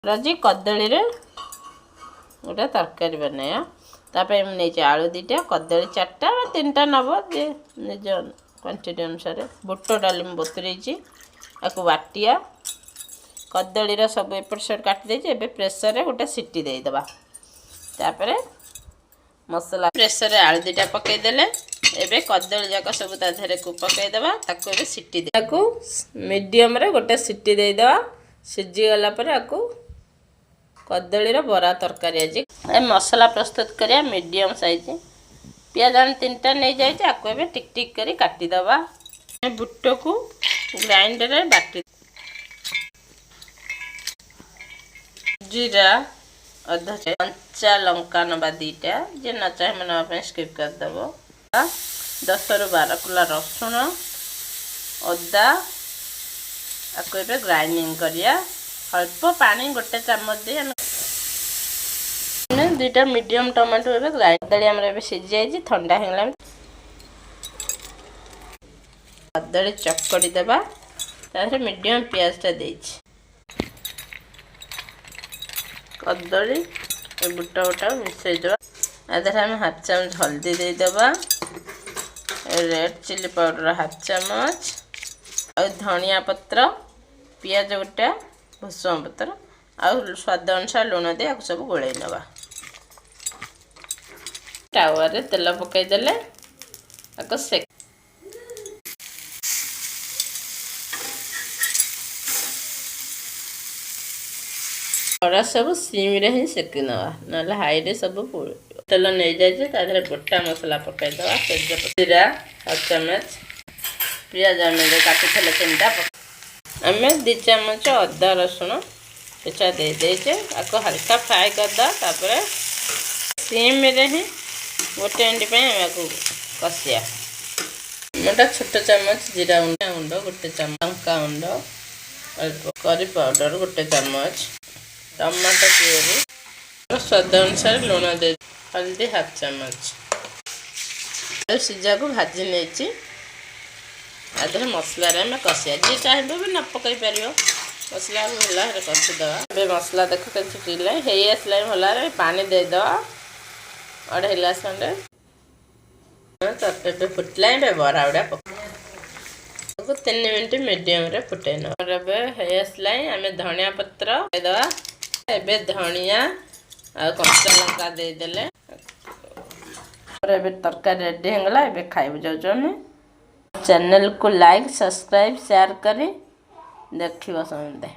रजी कदली रे गोटे तरकारी बनाया तापर नहीं आलू 2टा कदली 4टा 3टा नब जे निज क्वांटिटी अनुसार बुट डाली बतुरी आपको बाटिया कदलीर सब एपट सेट काटिदे ए प्रेसर रे गोटे सीटी देदेबा तापर मसला प्रेसर रे आलू 2टा पकईदेले एबे कदली जाक सब ताधे को पकईदेबा ताको एबे सीटी दे ताको मीडियम रे गोटे सीटी देदेबा सिझी गला पर आपको कदलीर बरा तरकारी आज मसला प्रस्तुत करिया मीडियम साइज पियाज 3टा नहीं जाइए आपको एबे टिक टिक करी काटिदबा बुट को ग्राइंडर रे बाटी जीरा अधा कंचा लंका नबा 2टा जे न चाहे मन स्किप करदेव 10 ରୁ 12 कुला रसुण अदा आपको एबे ग्राइंडिंग करिया अल्प पानी गोटे चामच दे 2टा मीडियम टमाटो एबे कदली हमर एबे सिझ जाई ठंडा हेला कदली चकड़ी देबा तारे मीडियम प्याज ता देछि कदली बुटा बुटा मिसई देबा आधर हम हाफ चामच हल्दी दे देबा रेड चिली पाउडर हाफ चामच और धनिया पत्र पियाज गोटा भूसम पत्र आउ स्वाद अनुसार लुण दे सब गोल नवा टावा रे तेल पकईदेले सेक बड़ा सब सीम रे ही सेकी नवा ना हाई रे सब तेल नहीं जाए गोटा मसला पकईदवा तेजपत्ता हाफ चामच पियाज आम काटी 3टा आम 2 चामच अदा रसुण पेचा दे देचे आपको हल्का फ्राए करदा तापर सीम रे ही गोटे मिनट आपको कसिया मोटा छोट चामच जीरा गुंड गोटे चामच लंका गुंड अल्प करी पाउडर गोटे चामच टमाटो प्यूरी स्वाद अनुसार लुण दे हल्दी हाफ चामच सिझा को भाजी नहीं आधे मसला रे मैं कसिया जी चाहिए भी न पकई पार मसला भला कषिदे मसला देख छुटिले आसला भला पानी देदे 2.5 गिलास खंडे तरकारी फुटला बरा गुड़ा पक 3 मिनट मीडियम रे फुटे नसला आम धनिया पत्र देदवा एबे धनिया आ कच्चा लंका देदेले तरकारी रेडी होगला एबे खाइबु जाउछन चैनल को लाइक सब्सक्राइब शेयर करी देखिबा समझे।